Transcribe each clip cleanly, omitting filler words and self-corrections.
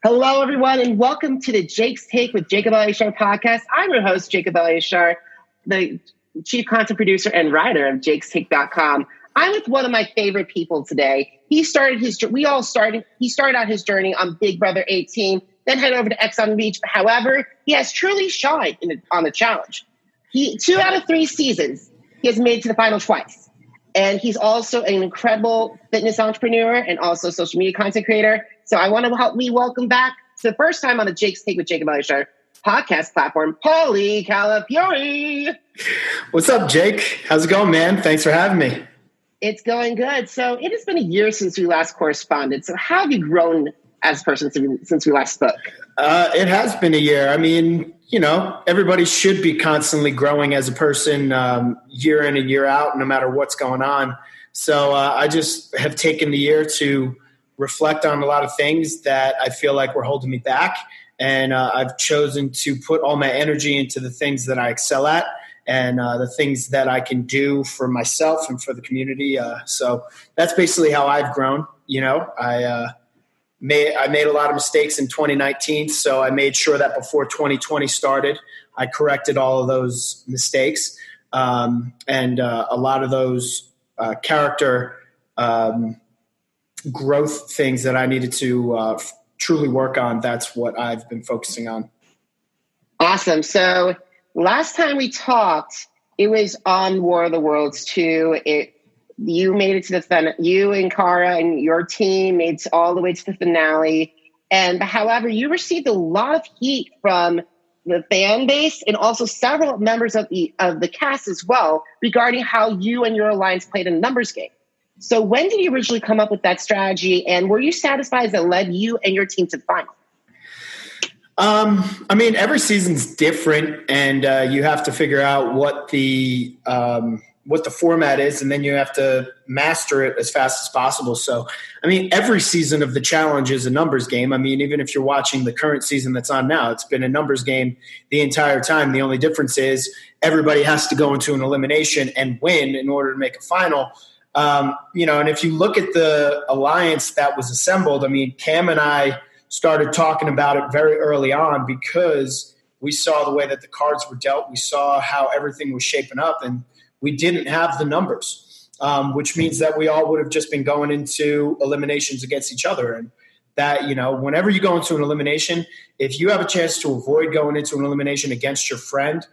Hello, everyone, and welcome to the Jake's Take with Jacob Elyachar Podcast. I'm your host, Jacob Elyachar, the chief content producer and writer of jakestake.com. I'm with one of my favorite people today. He started out his journey on Big Brother 18, then headed over to X on the Beach. However, he has truly shined on the challenge. 2 out of 3 seasons, he has made it to the final twice. And he's also an incredible fitness entrepreneur and also social media content creator. So I want to help me welcome back to the first time on the Jake's Take with Jacob Elyachar podcast platform, Paulie Calafiore. What's up, Jake? How's it going, man? Thanks for having me. It's going good. So it has been a year since we last corresponded. So how have you grown as a person since we last spoke? It has been a year. I mean, everybody should be constantly growing as a person year in and year out, no matter what's going on. So I just have taken the year to reflect on a lot of things that I feel like were holding me back. And I've chosen to put all my energy into the things that I excel at and the things that I can do for myself and for the community. So that's basically how I've grown. I made a lot of mistakes in 2019, so I made sure that before 2020 started, I corrected all of those mistakes. And a lot of those character growth things that I needed to truly work on, that's what I've been focusing on. Awesome. So last time we talked, it was on War of the Worlds 2. You made it to you and Cara and your team made it all the way to the finale. And however, you received a lot of heat from the fan base and also several members of the cast as well regarding how you and your alliance played a numbers game. So when did you originally come up with that strategy, and were you satisfied that led you and your team to the final? I mean, every season's different, and you have to figure out what the format is, and then you have to master it as fast as possible. So, I mean, every season of the challenge is a numbers game. I mean, even if you're watching the current season that's on now, it's been a numbers game the entire time. The only difference is everybody has to go into an elimination and win in order to make a final. And if you look at the alliance that was assembled, I mean, Kam and I started talking about it very early on because we saw the way that the cards were dealt. We saw how everything was shaping up, and we didn't have the numbers, which means that we all would have just been going into eliminations against each other. And that, whenever you go into an elimination, if you have a chance to avoid going into an elimination against your friend,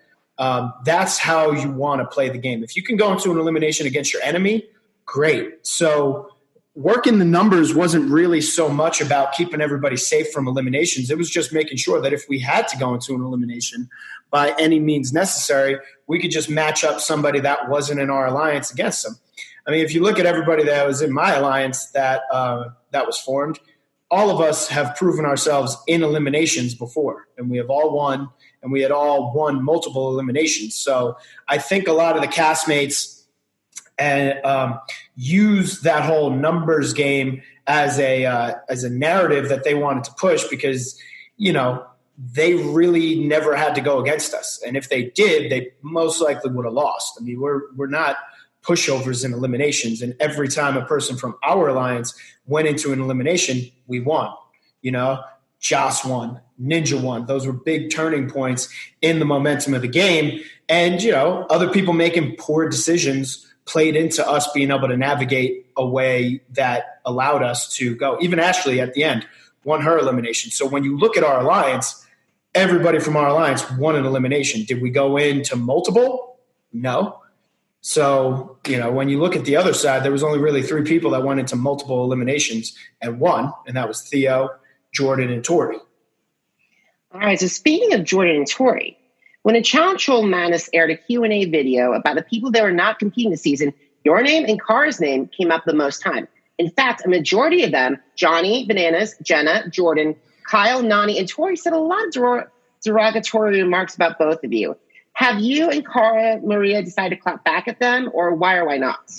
that's how you want to play the game. If you can go into an elimination against your enemy, great. So working the numbers wasn't really so much about keeping everybody safe from eliminations. It was just making sure that if we had to go into an elimination by any means necessary, we could just match up somebody that wasn't in our alliance against them. I mean, if you look at everybody that was in my alliance that was formed, all of us have proven ourselves in eliminations before, and we have all won, and we had all won multiple eliminations. So I think a lot of the castmates and use that whole numbers game as a narrative that they wanted to push because, they really never had to go against us. And if they did, they most likely would have lost. I mean, we're not pushovers in eliminations. And every time a person from our alliance went into an elimination, we won. Joss won, Ninja won. Those were big turning points in the momentum of the game. And, other people making poor decisions played into us being able to navigate a way that allowed us to go. Even Ashley at the end won her elimination. So when you look at our alliance, everybody from our alliance won an elimination. Did we go into multiple? No. So, when you look at the other side, there was only really 3 people that went into multiple eliminations and won, and that was Theo, Jordan, and Tori. All right, so speaking of Jordan and Tori, when a Challenge Troll Madness aired a Q&A video about the people that were not competing this season, your name and Cara's name came up the most time. In fact, a majority of them, Johnny, Bananas, Jenna, Jordan, Kyle, Nany, and Tori, said a lot of derogatory remarks about both of you. Have you and Cara Maria decided to clap back at them, or why or why not?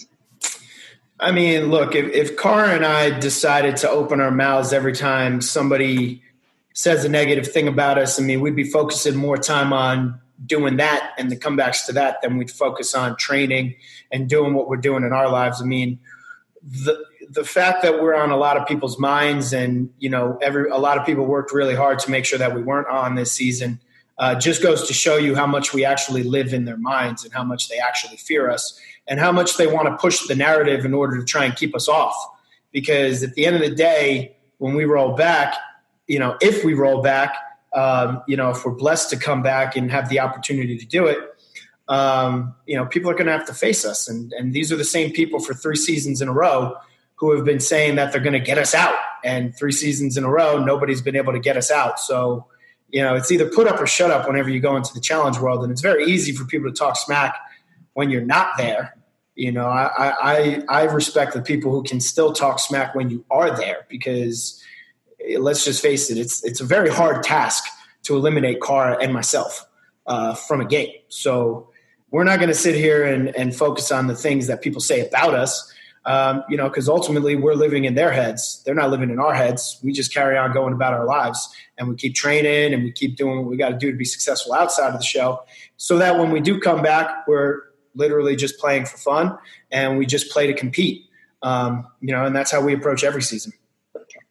I mean, look, if Cara and I decided to open our mouths every time somebody says a negative thing about us, I mean, we'd be focusing more time on doing that and the comebacks to that than we'd focus on training and doing what we're doing in our lives. I mean, the fact that we're on a lot of people's minds, and a lot of people worked really hard to make sure that we weren't on this season, just goes to show you how much we actually live in their minds and how much they actually fear us and how much they want to push the narrative in order to try and keep us off. Because at the end of the day, when we roll back, if we roll back, if we're blessed to come back and have the opportunity to do it, people are going to have to face us. And these are the same people for 3 seasons in a row who have been saying that they're going to get us out. And 3 seasons in a row, nobody's been able to get us out. So, it's either put up or shut up whenever you go into the challenge world. And it's very easy for people to talk smack when you're not there. I respect the people who can still talk smack when you are there, because let's just face it, it's a very hard task to eliminate Cara and myself from a game. So we're not going to sit here and focus on the things that people say about us, because ultimately we're living in their heads. They're not living in our heads. We just carry on going about our lives, and we keep training and we keep doing what we got to do to be successful outside of the show, so that when we do come back, we're literally just playing for fun and we just play to compete. And that's how we approach every season.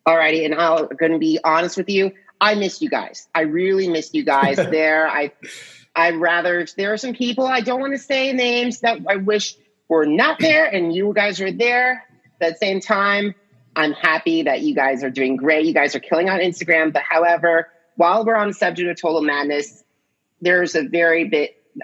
All righty. And I'm going to be honest with you. I missed you guys. I really missed you guys there. There are some people, I don't want to say names, that I wish were not there and you guys are there. But at the same time, I'm happy that you guys are doing great. You guys are killing on Instagram. But however, while we're on the subject of Total Madness, there's a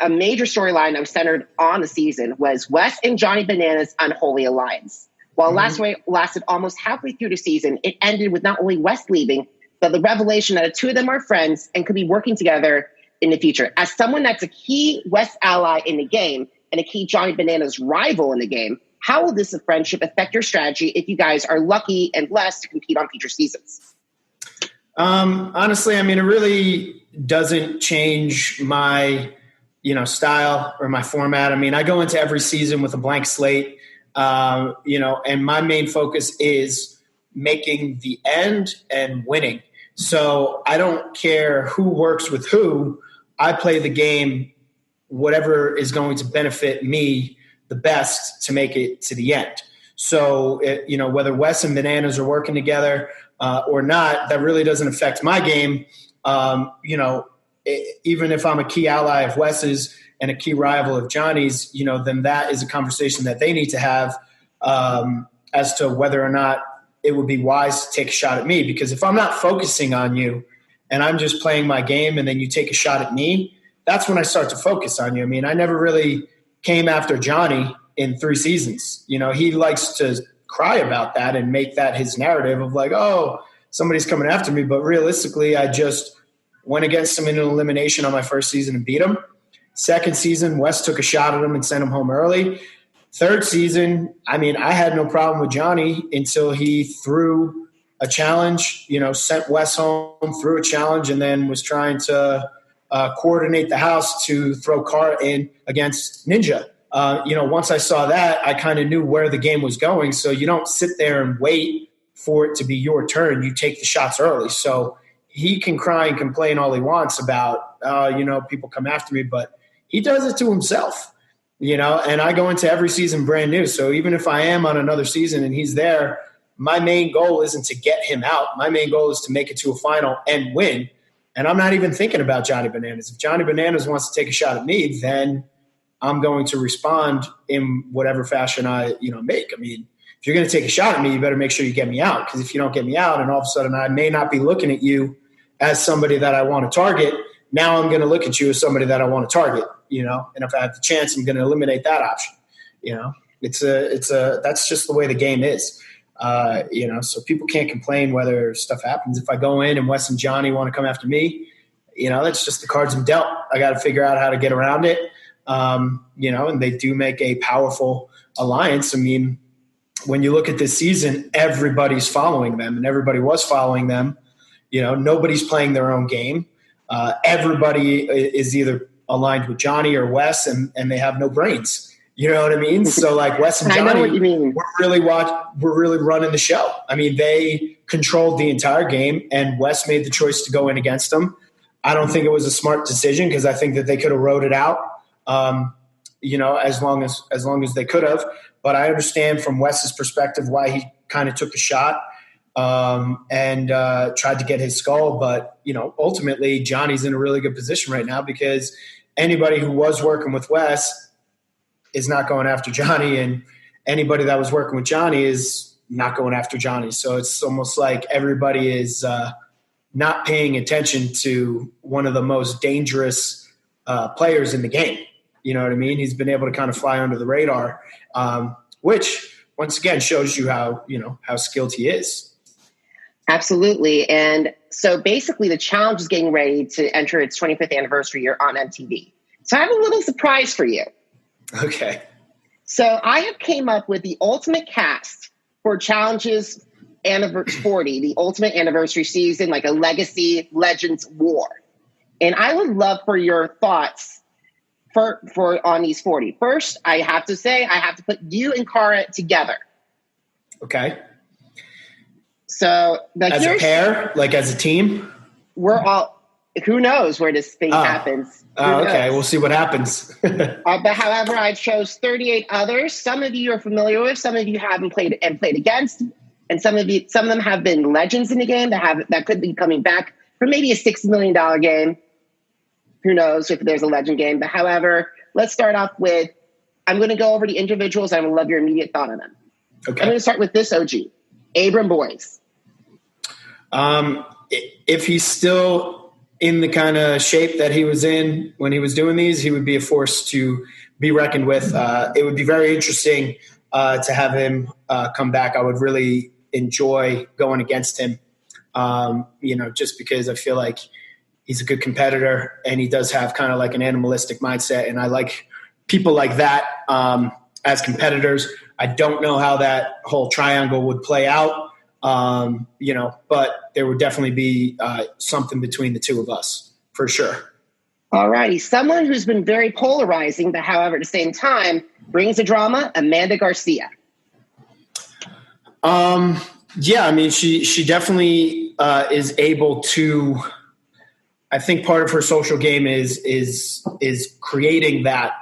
major storyline that was centered on the season was Wes and Johnny Bananas' unholy alliance. While lasted almost halfway through the season, it ended with not only Wes leaving, but the revelation that the two of them are friends and could be working together in the future. As someone that's a key Wes ally in the game and a key Johnny Bananas rival in the game, how will this friendship affect your strategy if you guys are lucky and blessed to compete on future seasons? Honestly, it really doesn't change my style or my format. I go into every season with a blank slate, and my main focus is making the end and winning. So I don't care who works with who. I play the game, whatever is going to benefit me the best to make it to the end. So, whether Wes and Bananas are working together or not, that really doesn't affect my game. Even if I'm a key ally of Wes's and a key rival of Johnny's, then that is a conversation that they need to have as to whether or not it would be wise to take a shot at me. Because if I'm not focusing on you and I'm just playing my game and then you take a shot at me, that's when I start to focus on you. I never really came after Johnny in 3 seasons. He likes to cry about that and make that his narrative of like, oh, somebody's coming after me. But realistically, I just went against him in an elimination on my first season and beat him. Second season, Wes took a shot at him and sent him home early. Third season, I had no problem with Johnny until he threw a challenge, sent Wes home, threw a challenge, and then was trying to coordinate the house to throw Cara in against Ninja. Once I saw that, I kind of knew where the game was going. So you don't sit there and wait for it to be your turn. You take the shots early. So he can cry and complain all he wants about, people come after me, but he does it to himself, and I go into every season brand new. So even if I am on another season and he's there, my main goal isn't to get him out. My main goal is to make it to a final and win. And I'm not even thinking about Johnny Bananas. If Johnny Bananas wants to take a shot at me, then I'm going to respond in whatever fashion I, make. If you're going to take a shot at me, you better make sure you get me out. Because if you don't get me out and all of a sudden I may not be looking at you as somebody that I want to target, now I'm going to look at you as somebody that I want to target, and if I have the chance, I'm going to eliminate that option. That's just the way the game is. So people can't complain whether stuff happens. If I go in and Wes and Johnny want to come after me, that's just the cards I'm dealt. I got to figure out how to get around it. And they do make a powerful alliance. When you look at this season, everybody's following them and everybody was following them. Nobody's playing their own game. Everybody is either aligned with Johnny or Wes and they have no brains. You know what I mean? So like Wes and Johnny, I know what you mean. we're really running the show. They controlled the entire game and Wes made the choice to go in against them. I don't think it was a smart decision because I think that they could have rode it out, as long as they could have. But I understand from Wes's perspective why kind of took the shot and tried to get his skull. But, ultimately Johnny's in a really good position right now because anybody who was working with Wes is not going after Johnny, and anybody that was working with Johnny is not going after Johnny. So it's almost like everybody is not paying attention to one of the most dangerous players in the game. You know what I mean? He's been able to kind of fly under the radar, which once again shows you how skilled he is. Absolutely. And so basically the challenge is getting ready to enter its 25th anniversary year on MTV. So I have a little surprise for you. Okay. So I have came up with the ultimate cast for Challenges 40, the ultimate anniversary season, like a legacy legends war. And I would love for your thoughts for on these 40. First, I have to say, I have to put you and Cara together. Okay. So as a pair, like as a team? We're all, who knows where this thing happens. Okay. We'll see what happens. But however, I chose 38 others. Some of you are familiar with, some of you haven't played against, and some of them have been legends in the game that could be coming back for maybe a $6 million game. Who knows if there's a legend game. But however, let's start off with, I'm going to go over the individuals. I would love your immediate thought on them. Okay. I'm going to start with this OG, Abram Boyes. If he's still in the kind of shape that he was in when he was doing these, he would be a force to be reckoned with. It would be very interesting to have him come back. I would really enjoy going against him, just because I feel like he's a good competitor and he does have kind of like an animalistic mindset. And I like people like that as competitors. I don't know how that whole triangle would play out. But there would definitely be something between the two of us for sure. All righty. Someone who's been very polarizing, but however, at the same time, brings the drama, Amanda Garcia. Yeah, I mean, she definitely is able to, I think part of her social game is creating that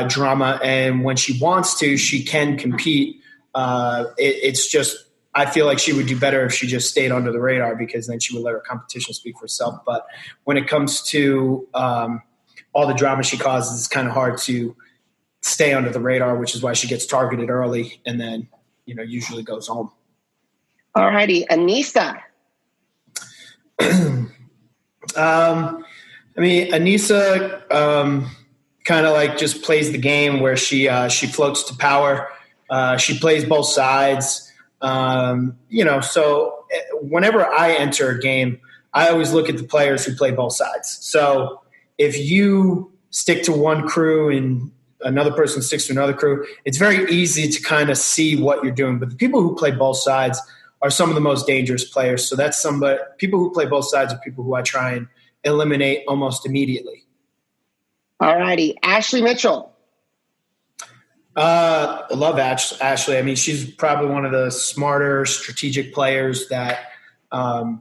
drama. And when she wants to, she can compete. It's just, I feel like she would do better if she just stayed under the radar because then she would let her competition speak for herself. But when it comes to all the drama she causes, it's kind of hard to stay under the radar, which is why she gets targeted early and then, usually goes home. All righty. Anissa. Anissa kind of like just plays the game where she floats to power. She plays both sides. So whenever I enter a game, I always look at the players who play both sides. So if you stick to one crew and another person sticks to another crew, it's very easy to kind of see what you're doing. But the people who play both sides are some of the most dangerous players. So that's people who play both sides are people who I try and eliminate almost immediately. All righty. Ashley Mitchell. I love Ashley. I mean, she's probably one of the smarter strategic players that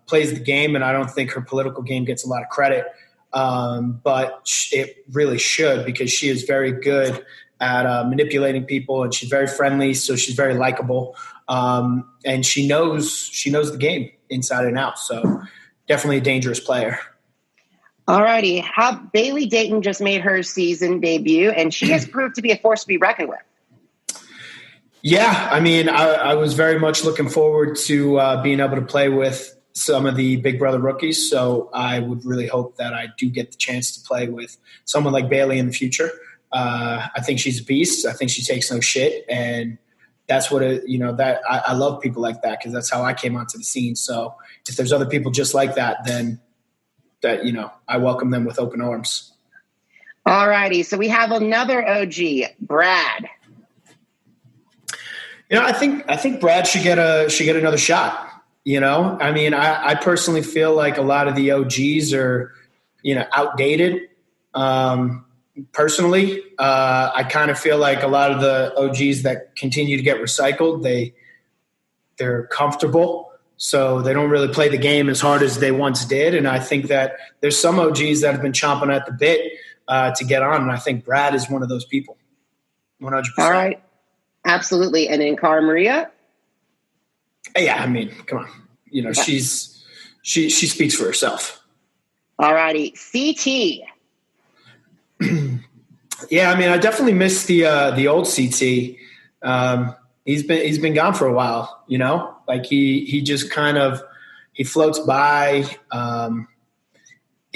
plays the game, and I don't think her political game gets a lot of credit. But it really should because she is very good at manipulating people, and she's very friendly, so she's very likable. And she knows the game inside and out. So definitely a dangerous player. All righty. Bailey Dayton just made her season debut, and she has proved to be a force to be reckoned with. Yeah, I mean, I was very much looking forward to being able to play with some of the Big Brother rookies, so I would really hope that I do get the chance to play with someone like Bailey in the future. I think she's a beast. I think she takes no shit, and that's what I love people like that because that's how I came onto the scene. So if there's other people just like that, then I welcome them with open arms. All righty. So we have another OG, Brad. I think Brad should get another shot. I mean, I personally feel like a lot of the OGs are, outdated. Personally, I kind of feel like a lot of the OGs that continue to get recycled, they're comfortable. So they don't really play the game as hard as they once did. And I think that there's some OGs that have been chomping at the bit to get on. And I think Brad is one of those people. 100%. All right. Absolutely. And then Cara Maria? Yeah, I mean, come on. You know, she speaks for herself. All righty. CT. Yeah, I mean, I definitely miss the old CT. He's been gone for a while, you know? Like he just kind of he floats by.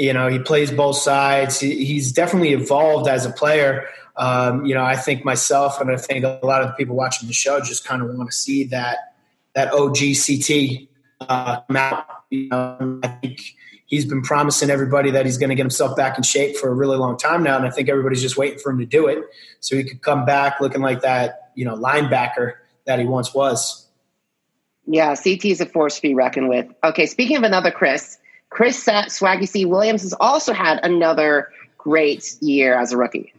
You know, he plays both sides. He's definitely evolved as a player. You know, I think myself and I think a lot of the people watching the show just kind of want to see that OG CT come out. You know, I think he's been promising everybody that he's going to get himself back in shape for a really long time now, and I think everybody's just waiting for him to do it so he could come back looking like that, you know, linebacker that he once was. Yeah, CT is a force to be reckoned with. Okay, speaking of another Chris Swaggy C. Williams has also had another great year as a rookie.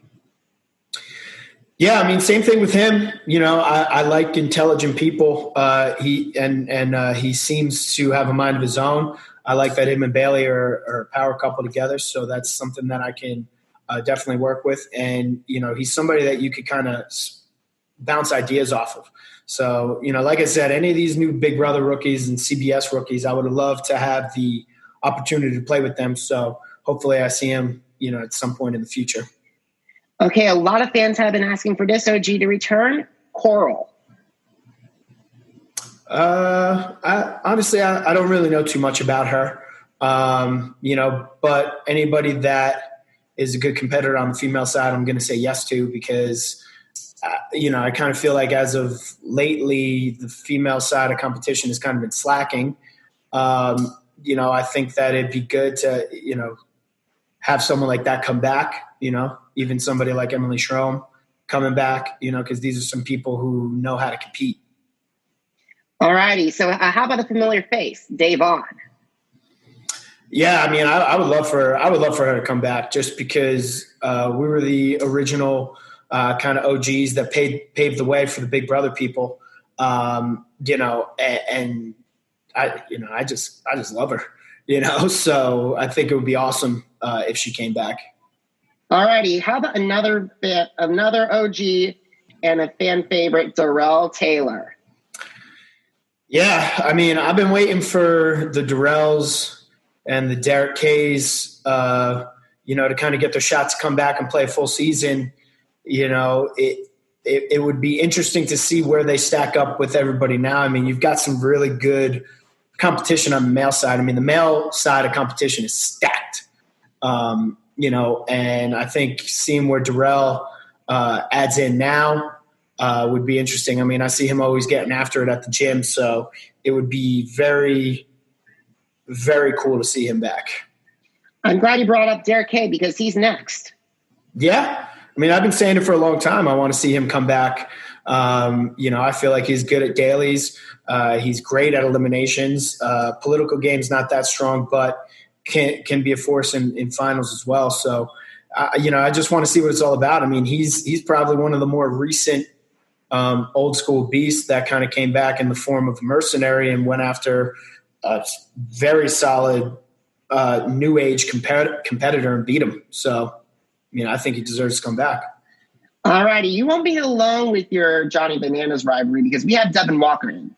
Yeah, I mean, same thing with him. You know, I like intelligent people. He seems to have a mind of his own. I like that him and Bailey are a power couple together, so that's something that I can definitely work with. And, you know, he's somebody that you could kind of bounce ideas off of. So, you know, like I said, any of these new Big Brother rookies and CBS rookies, I would love to have the opportunity to play with them. So hopefully I see him, you know, at some point in the future. Okay, a lot of fans have been asking for this OG to return. Coral. I honestly don't really know too much about her. You know, but anybody that is a good competitor on the female side, I'm going to say yes to, because you know, I kind of feel like as of lately, the female side of competition has kind of been slacking. You know, I think that it'd be good to, you know, have someone like that come back, you know, even somebody like Emily Schromm coming back, you know, because these are some people who know how to compete. All righty. So how about a familiar face, Dave On? Yeah, I mean, I would love for her to come back just because we were the original kind of OGs that paved the way for the Big Brother people, you know, and I just love her, you know, so I think it would be awesome if she came back. All righty. How about another OG and a fan favorite, Darrell Taylor? Yeah, I mean, I've been waiting for the Darrells and the Derek Kays, you know, to kind of get their shot to come back and play a full season. You know, it would be interesting to see where they stack up with everybody now. I mean, you've got some really good competition on the male side. I mean, the male side of competition is stacked, you know, and I think seeing where Darrell adds in now would be interesting. I mean, I see him always getting after it at the gym, so it would be very, very cool to see him back. I'm glad you brought up Derek Kay because he's next. Yeah. I mean, I've been saying it for a long time. I want to see him come back. You know, I feel like he's good at dailies. He's great at eliminations. Political game's not that strong, but can be a force in finals as well. So, you know, I just want to see what it's all about. I mean, he's probably one of the more recent old school beasts that kind of came back in the form of a mercenary and went after a very solid new age competitor and beat him. So, I mean, I think he deserves to come back. All righty. You won't be alone with your Johnny Bananas rivalry because we have Devin Walker in.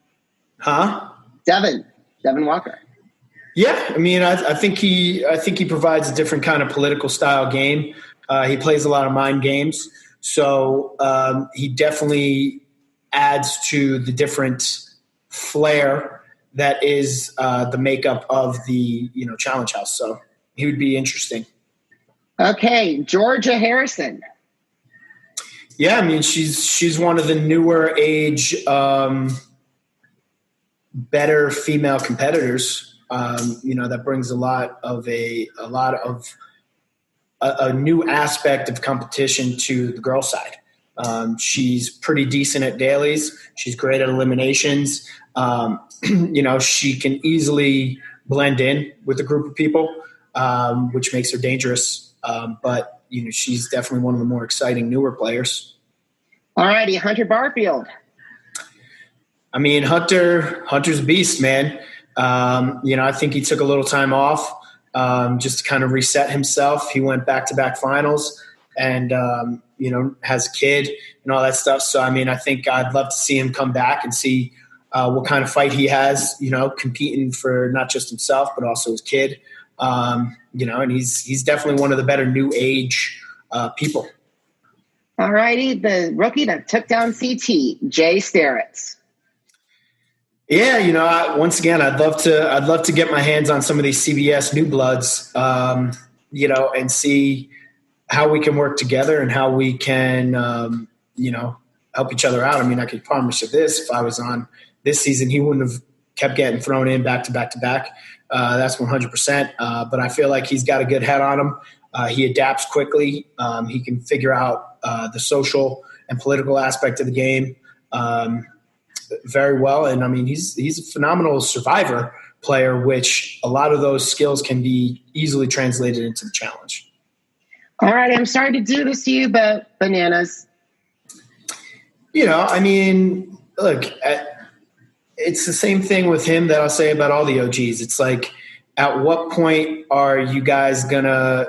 Huh? Devin Walker. Yeah, I mean, I think he provides a different kind of political style game. He plays a lot of mind games, so he definitely adds to the different flair that is the makeup of the Challenge House. So he would be interesting. Okay, Georgia Harrison. Yeah, I mean, she's one of the newer age, better female competitors. That brings a lot of a new aspect of competition to the girl side. She's pretty decent at dailies. She's great at eliminations. She can easily blend in with a group of people, which makes her dangerous. But she's definitely one of the more exciting newer players. All righty, Hunter Barfield. I mean, Hunter's a beast, man. I think he took a little time off just to kind of reset himself. He went back-to-back finals and, has a kid and all that stuff. So, I mean, I think I'd love to see him come back and see what kind of fight he has, competing for not just himself, but also his kid. And he's definitely one of the better new age people. All righty. The rookie that took down CT, Jay Starretts. Yeah, once again, I'd love to get my hands on some of these CBS new bloods, and see how we can work together and how we can, help each other out. I mean, I could promise you this: if I was on this season, he wouldn't have kept getting thrown in back to back to back. That's 100%. But I feel like he's got a good head on him. He adapts quickly. He can figure out the social and political aspect of the game very well. And I mean, he's a phenomenal survivor player, which a lot of those skills can be easily translated into the challenge. All right. I'm sorry to do this to you, but bananas. Look, it's the same thing with him that I'll say about all the OGs. It's like, at what point are you guys gonna,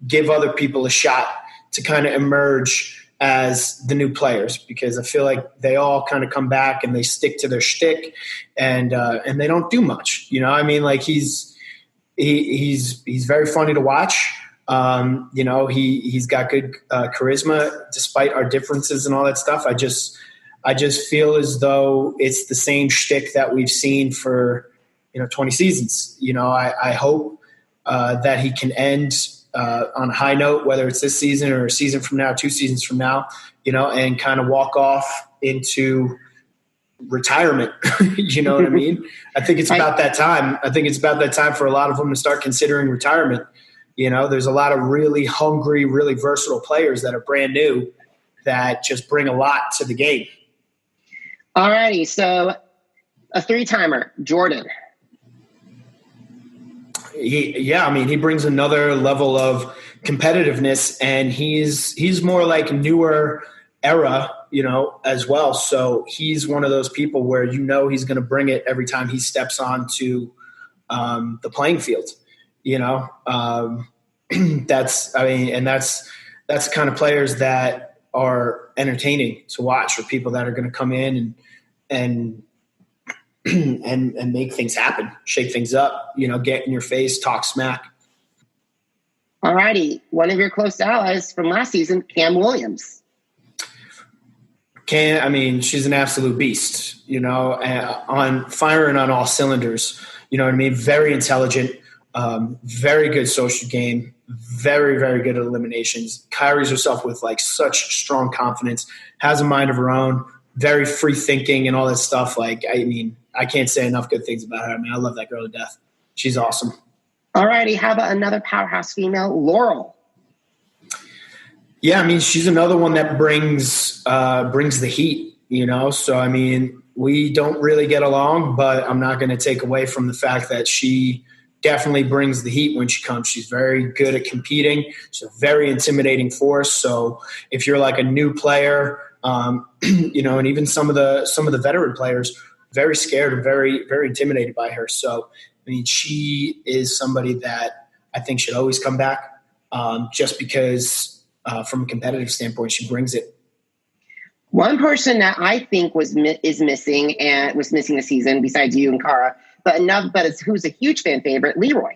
give other people a shot to kind of emerge as the new players? Because I feel like they all kind of come back and they stick to their shtick and they don't do much. He's very funny to watch. He's got good charisma despite our differences and all that stuff. I just feel as though it's the same shtick that we've seen for 20 seasons. I hope that he can end on a high note, whether it's this season or a season from now, 2 seasons from now, and kind of walk off into retirement. You know what I mean? I think it's about that time. I think it's about that time for a lot of them to start considering retirement. There's a lot of really hungry, really versatile players that are brand new that just bring a lot to the game. All righty. So a 3-timer, Jordan. He brings another level of competitiveness, and he's more like newer era, as well. So he's one of those people where he's going to bring it every time he steps onto the playing field. That's kind of players that are entertaining to watch, or people that are going to come in and make things happen, shake things up, get in your face, talk smack. All righty. One of your close allies from last season, Kam Williams. She's an absolute beast, on firing on all cylinders, very intelligent, very good social game, very, very good at eliminations, carries herself with such strong confidence, has a mind of her own, very free thinking and all that stuff. I can't say enough good things about her. I love that girl to death. She's awesome. All righty. How about another powerhouse female, Laurel? Yeah, she's another one that brings the heat, So, we don't really get along, but I'm not going to take away from the fact that she definitely brings the heat when she comes. She's very good at competing. She's a very intimidating force. So if you're like a new player, and even some of the veteran players, very scared and very, very intimidated by her. So, she is somebody that I think should always come back, just because from a competitive standpoint, she brings it. One person that I think is missing and was missing this season, besides you and Cara, but who's a huge fan favorite, Leroy.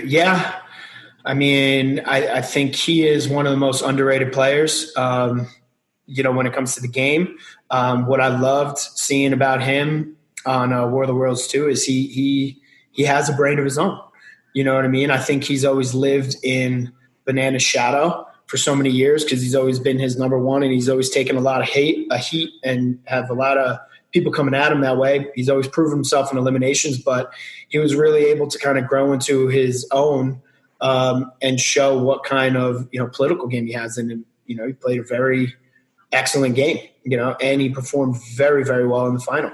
Yeah. I think he is one of the most underrated players, when it comes to the game. What I loved seeing about him on War of the Worlds 2 is he has a brain of his own. You know what I mean? I think he's always lived in Banana's shadow for so many years because he's always been his number one, and he's always taken a lot of heat and have a lot of people coming at him that way. He's always proven himself in eliminations, but he was really able to kind of grow into his own and show what kind of political game he has. And he played a very excellent game, and he performed very, very well in the final.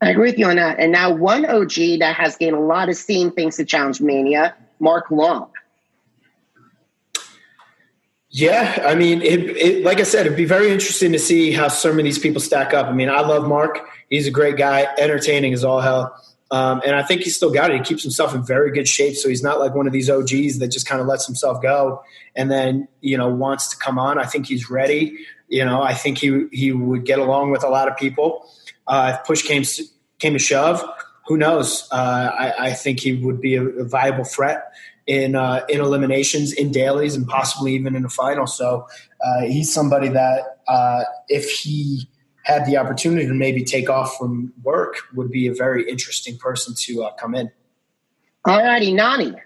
I agree with you on that. And now one OG that has gained a lot of steam thanks to Challenge Mania, Mark Long. Yeah, like I said, it'd be very interesting to see how some of these people stack up. I love Mark. He's a great guy, entertaining as all hell. And I think he's still got it. He keeps himself in very good shape, so he's not like one of these OGs that just kind of lets himself go and then, wants to come on. I think he's ready. I think he would get along with a lot of people. If push came to shove, who knows? I think he would be a viable threat in eliminations, in dailies, and possibly even in a final. So he's somebody that if he had the opportunity to maybe take off from work, would be a very interesting person to come in. All righty, Nany.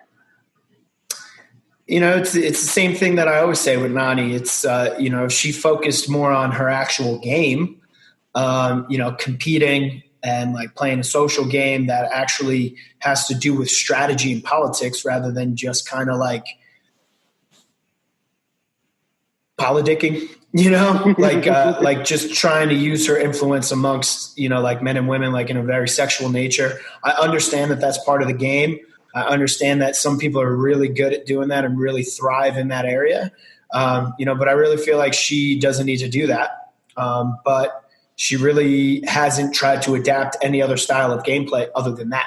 It's the same thing that I always say with Nany. It's, if she focused more on her actual game, competing and like playing a social game that actually has to do with strategy and politics rather than just kind of like politicking, like just trying to use her influence amongst, like men and women, like in a very sexual nature. I understand that that's part of the game. I understand that some people are really good at doing that and really thrive in that area. But I really feel like she doesn't need to do that. But she really hasn't tried to adapt any other style of gameplay other than that.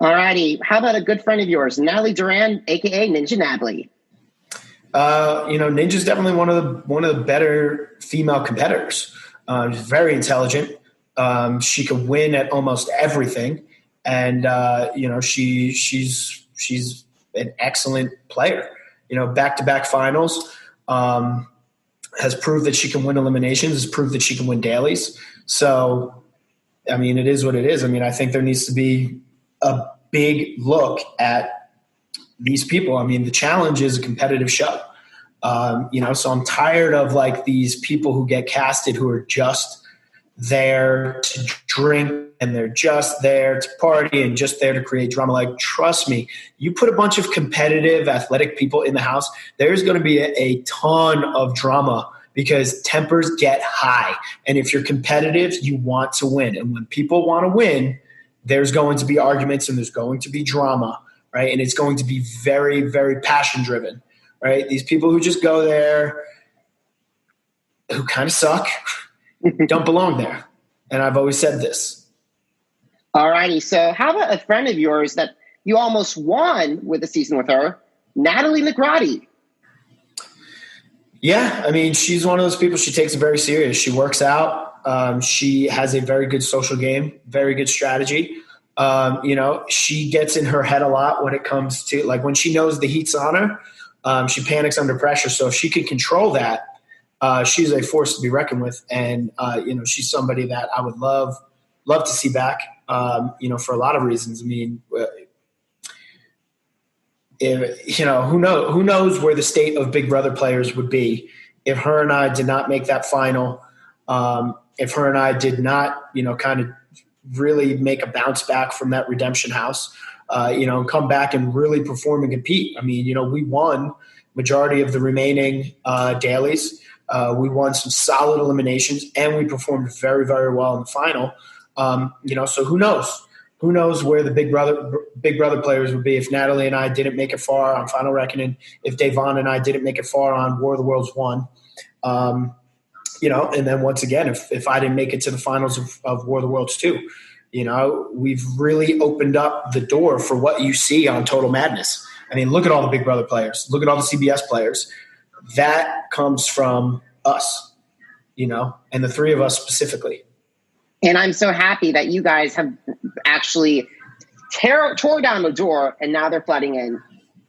All righty. How about a good friend of yours, Natalie Duran, a.k.a. Ninja Natalie? Ninja's definitely one of the better female competitors. She's very intelligent. She could win at almost everything. And, she's an excellent player, back-to-back finals, has proved that she can win eliminations, has proved that she can win dailies. So, it is what it is. I think there needs to be a big look at these people. The challenge is a competitive show. So I'm tired of like these people who get casted who are just there to drink and they're just there to party and just there to create drama. Like, trust me, you put a bunch of competitive athletic people in the house, there's going to be a ton of drama because tempers get high. And if you're competitive, you want to win. And when people want to win, there's going to be arguments and there's going to be drama, right? And it's going to be very, very passion driven, right? These people who just go there, who kind of suck, don't belong there. And I've always said this. All righty. So how about a friend of yours that you almost won with the season with her, Natalie McGrady? Yeah. She's one of those people, she takes it very serious. She works out. She has a very good social game, very good strategy. She gets in her head a lot when it comes to like when she knows the heat's on her, she panics under pressure. So if she can control that, she's a force to be reckoned with. And, she's somebody that I would love to see back, for a lot of reasons. Who knows where the state of Big Brother players would be if her and I did not make that final, if her and I did not, kind of really make a bounce back from that redemption house, come back and really perform and compete. We won majority of the remaining dailies. We won some solid eliminations and we performed very, very well in the final. So who knows? Who knows where the Big Brother players would be if Natalie and I didn't make it far on Final Reckoning, if Davon and I didn't make it far on War of the Worlds 1. And then once again, if I didn't make it to the finals of War of the Worlds 2, we've really opened up the door for what you see on Total Madness. Look at all the Big Brother players. Look at all the CBS players. That comes from us, and the three of us specifically. And I'm so happy that you guys have actually tore down the door and now they're flooding in.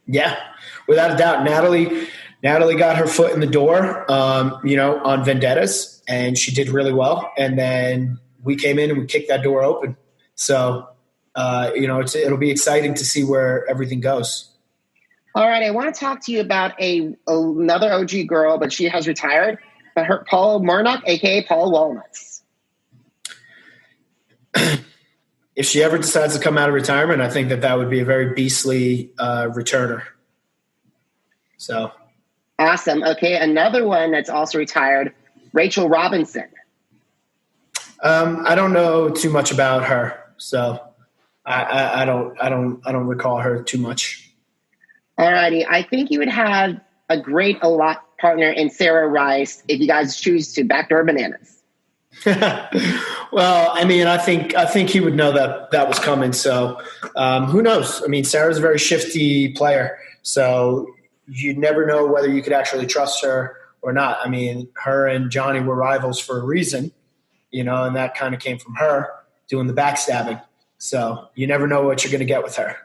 Yeah, without a doubt. Natalie got her foot in the door, on Vendettas, and she did really well. And then we came in and we kicked that door open. So, it'll be exciting to see where everything goes. All right, I want to talk to you about another OG girl, but she has retired. But Paula Murnock, a.k.a. Paula Walnuts. If she ever decides to come out of retirement, I think that would be a very beastly returner. So awesome. Okay, another one that's also retired, Rachel Robinson. I don't know too much about her, so I don't recall her too much. All righty. I think you would have a great partner in Sarah Rice if you guys choose to backdoor bananas. Well, I think he would know that was coming. So who knows? Sarah's a very shifty player, so you never know whether you could actually trust her or not. I mean, her and Johnny were rivals for a reason, and that kind of came from her doing the backstabbing. So you never know what you're going to get with her.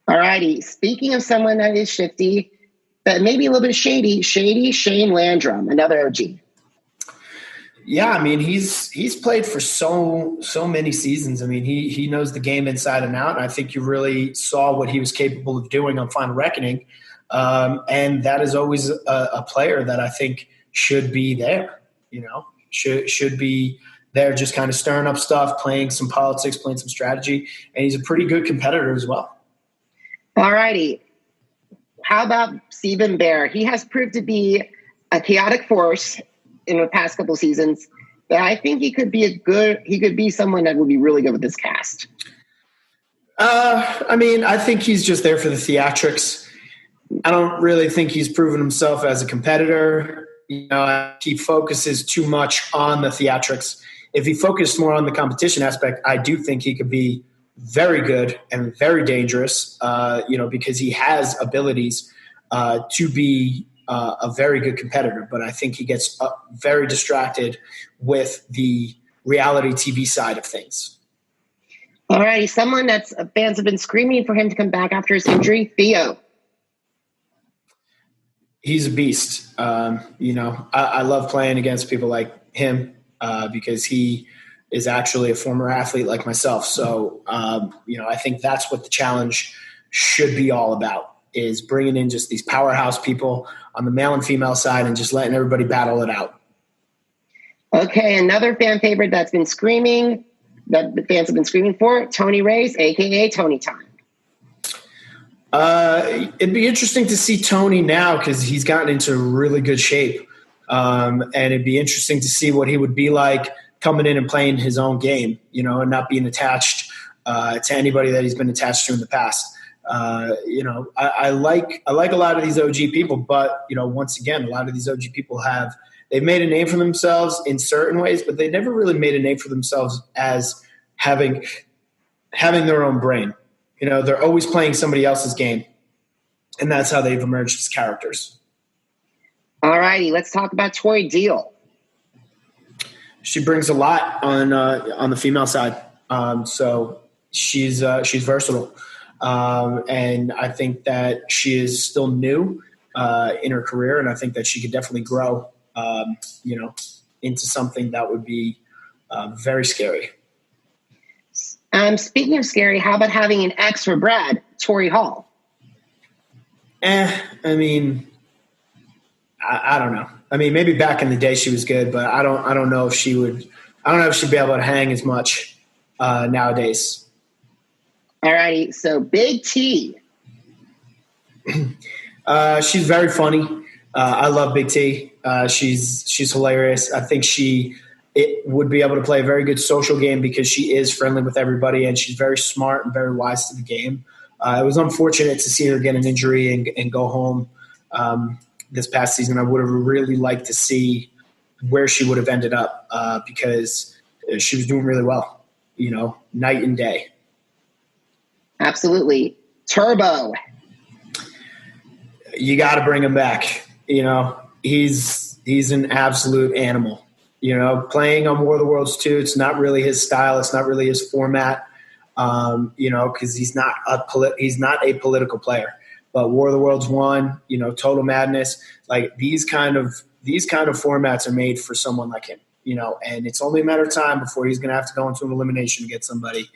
All righty. Speaking of someone that is shifty, but maybe a little bit shady Shane Landrum, another OG. Yeah, I mean, he's played for so many seasons. I mean, he knows the game inside and out, and I think you really saw what he was capable of doing on Final Reckoning. And that is always a player that I think should be there, should be there just kind of stirring up stuff, playing some politics, playing some strategy, and he's a pretty good competitor as well. All righty. How about Stephen Bear? He has proved to be a chaotic force in the past couple seasons. But I think he could be someone that would be really good with this cast. I mean, I think he's just there for the theatrics. I don't really think he's proven himself as a competitor. He focuses too much on the theatrics. If he focused more on the competition aspect, I do think he could be very good and very dangerous, because he has abilities to be a very good competitor. But I think he gets very distracted with the reality TV side of things. All righty. Someone that's fans have been screaming for him to come back after his injury, Theo. He's a beast. I love playing against people like him because he is actually a former athlete like myself. So, I think that's what the challenge should be all about, is bringing in just these powerhouse people on the male and female side and just letting everybody battle it out. Okay, another fan favorite that the fans have been screaming for, Tony Reyes, a.k.a. Tony Time. It'd be interesting to see Tony now because he's gotten into really good shape. And it'd be interesting to see what he would be like coming in and playing his own game, and not being attached to anybody that he's been attached to in the past. I like a lot of these OG people, but once again, a lot of these OG people they've made a name for themselves in certain ways, but they never really made a name for themselves as having their own brain. They're always playing somebody else's game, and that's how they've emerged as characters. All righty, let's talk about Tori Deal. She brings a lot on the female side, so she's versatile, and I think that she is still new in her career, and I think that she could definitely grow, into something that would be very scary. Speaking of scary, how about having an ex for Brad, Tori Hall? I mean, I don't know. I mean, maybe back in the day she was good, but I don't know if she would. I don't know if she'd be able to hang as much nowadays. All righty. So Big T. She's very funny. I love Big T. She's hilarious. I think it would be able to play a very good social game because she is friendly with everybody and she's very smart and very wise to the game. It was unfortunate to see her get an injury and go home this past season. I would have really liked to see where she would have ended up because she was doing really well, night and day. Absolutely. Turbo. You got to bring him back. He's an absolute animal. Playing on War of the Worlds 2, it's not really his style. It's not really his format, because he's not a political player. But War of the Worlds 1, Total Madness, like these kind of formats are made for someone like him, and it's only a matter of time before he's going to have to go into an elimination to get somebody.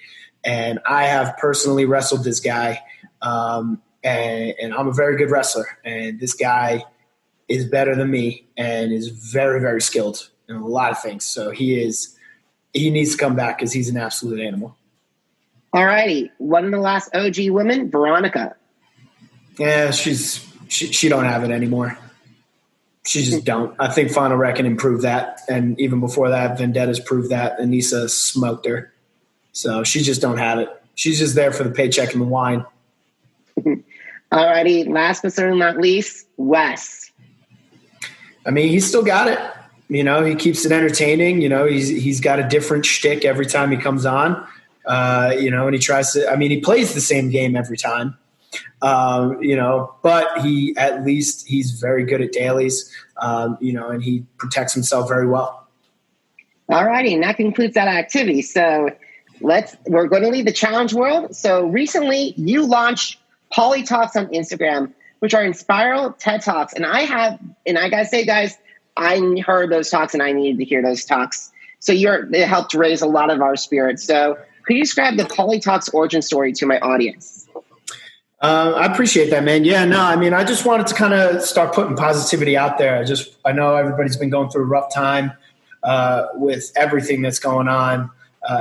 And I have personally wrestled this guy, and I'm a very good wrestler. And this guy is better than me and is very, very skilled in a lot of things. So he needs to come back because he's an absolute animal. All righty. One of the last OG women, Veronica. Yeah, she don't have it anymore. She just don't. I think Final Reckoning proved that. And even before that, Vendetta's proved that. Anissa smoked her. So she just don't have it. She's just there for the paycheck and the wine. All righty. Last but certainly not least, Wes. I mean, he's still got it. He keeps it entertaining. He's got a different shtick every time he comes on. And he tries to – he plays the same game every time. But he's very good at dailies, and he protects himself very well. All righty, and that concludes that activity. So we're going to leave the challenge world. So recently you launched Paulie Talks on Instagram, which are Inspiral TED Talks. And I gotta say, guys, I heard those talks and I needed to hear those talks. So it helped raise a lot of our spirits. So could you describe the Paulie Talks origin story to my audience? I appreciate that, man. Yeah, no, I mean, I just wanted to kind of start putting positivity out there. I know everybody's been going through a rough time with everything that's going on.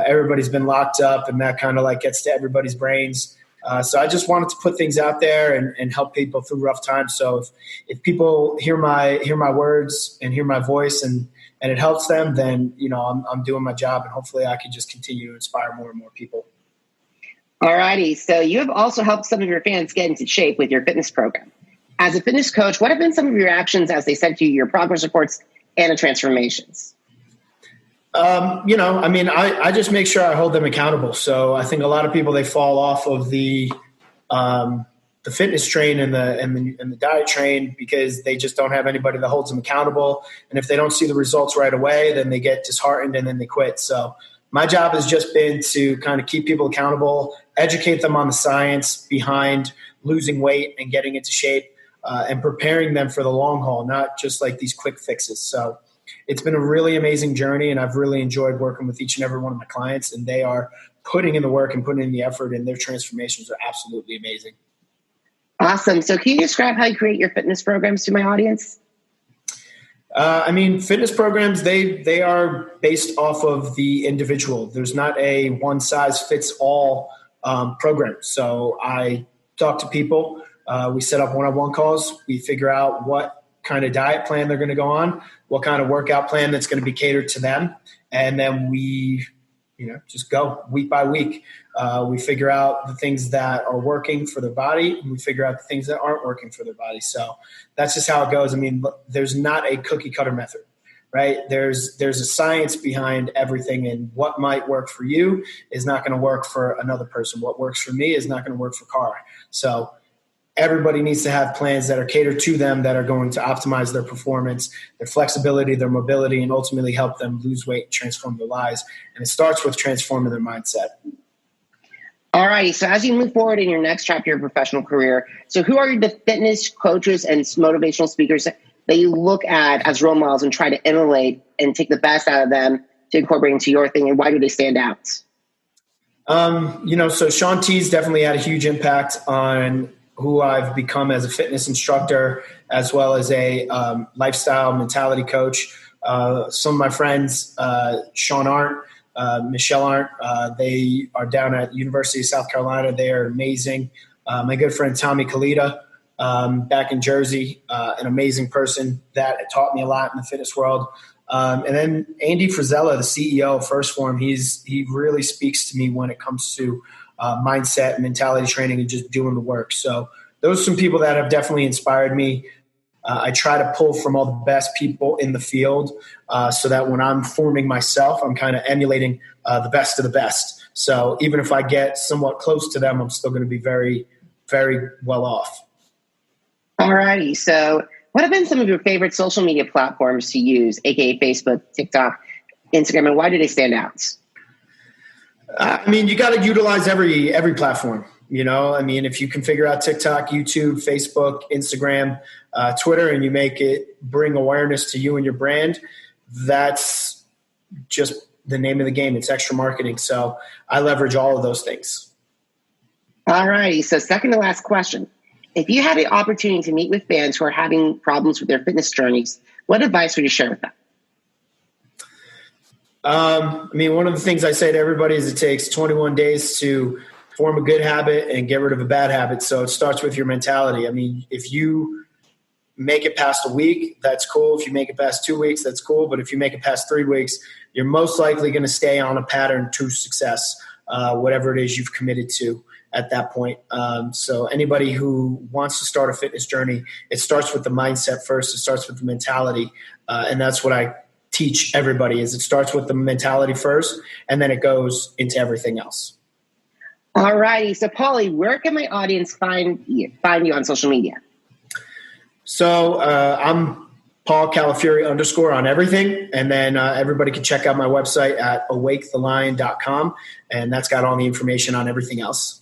Everybody's been locked up, and that kind of like gets to everybody's brains. So I just wanted to put things out there and help people through rough times. So if people hear my words and hear my voice and it helps them, then I'm doing my job, and hopefully I can just continue to inspire more and more people. All righty. So you have also helped some of your fans get into shape with your fitness program. As a fitness coach, what have been some of your actions as they sent you your progress reports and the transformations? I just make sure I hold them accountable. So I think a lot of people, they fall off of the fitness train and the diet train because they just don't have anybody that holds them accountable. And if they don't see the results right away, then they get disheartened and then they quit. So my job has just been to kind of keep people accountable, educate them on the science behind losing weight and getting into shape, and preparing them for the long haul, not just like these quick fixes. So it's been a really amazing journey, and I've really enjoyed working with each and every one of my clients, and they are putting in the work and putting in the effort, and their transformations are absolutely amazing. Awesome. So can you describe how you create your fitness programs to my audience? Fitness programs, they are based off of the individual. There's not a one-size-fits-all program. So I talk to people. We set up one-on-one calls. We figure out what kind of diet plan they're going to go on, what kind of workout plan that's going to be catered to them. And then we, just go week by week. We figure out the things that are working for their body, and we figure out the things that aren't working for their body. So that's just how it goes. I mean, there's not a cookie cutter method, right? There's a science behind everything, and what might work for you is not going to work for another person. What works for me is not going to work for Cara. So everybody needs to have plans that are catered to them, that are going to optimize their performance, their flexibility, their mobility, and ultimately help them lose weight, transform their lives. And it starts with transforming their mindset. All righty. So as you move forward in your next chapter of your professional career, so who are the fitness coaches and motivational speakers that you look at as role models and try to emulate and take the best out of them to incorporate into your thing, and why do they stand out? So Shaun T's definitely had a huge impact on who I've become as a fitness instructor, as well as a lifestyle mentality coach. Some of my friends, Sean Arndt, Michelle Arndt, they are down at the University of South Carolina. They are amazing. My good friend Tommy Kalita, back in Jersey, an amazing person that taught me a lot in the fitness world. And then Andy Frisella, the CEO of First Form, he really speaks to me when it comes to mindset, mentality training, and just doing the work. So those are some people that have definitely inspired me. I try to pull from all the best people in the field so that when I'm forming myself, I'm kind of emulating the best of the best. So even if I get somewhat close to them, I'm still going to be very, very well off. All righty. So what have been some of your favorite social media platforms to use, aka Facebook, TikTok, Instagram, and why do they stand out? You got to utilize every platform. If you can figure out TikTok, YouTube, Facebook, Instagram, Twitter, and you make it bring awareness to you and your brand, that's just the name of the game. It's extra marketing. So I leverage all of those things. All righty. So second to last question. If you had the opportunity to meet with fans who are having problems with their fitness journeys, what advice would you share with them? One of the things I say to everybody is it takes 21 days to form a good habit and get rid of a bad habit. So it starts with your mentality. If you make it past a week, that's cool. If you make it past 2 weeks, that's cool. But if you make it past 3 weeks, you're most likely going to stay on a pattern to success, whatever it is you've committed to at that point. So anybody who wants to start a fitness journey, it starts with the mindset first. It starts with the mentality. And that's what I teach everybody is it starts with the mentality first, and then it goes into everything else. All righty. So, Paulie, where can my audience find you on social media? So I'm Paulie Calafiore _ on everything. And then everybody can check out my website at awakethelion.com. And that's got all the information on everything else.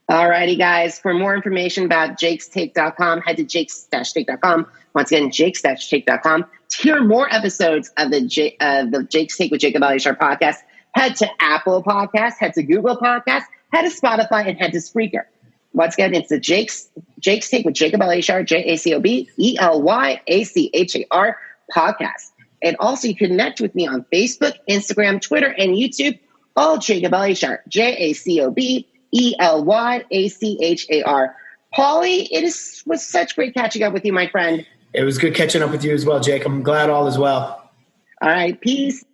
All righty, guys. For more information about jakestake.com, head to jakes-take.com. Once again, jakes-take.com. To hear more episodes of the Jake's Take with Jacob Elyachar podcast, head to Apple Podcasts, head to Google Podcasts, head to Spotify, and head to Spreaker. Once again, it's the Jake's Take with Jacob Elyachar, JACOBELYACHAR podcast. And also, you can connect with me on Facebook, Instagram, Twitter, and YouTube. All Jacob Elyachar, JACOBELYACHAR. Paulie, was such great catching up with you, my friend. It was good catching up with you as well, Jake. I'm glad all is well. All right, peace.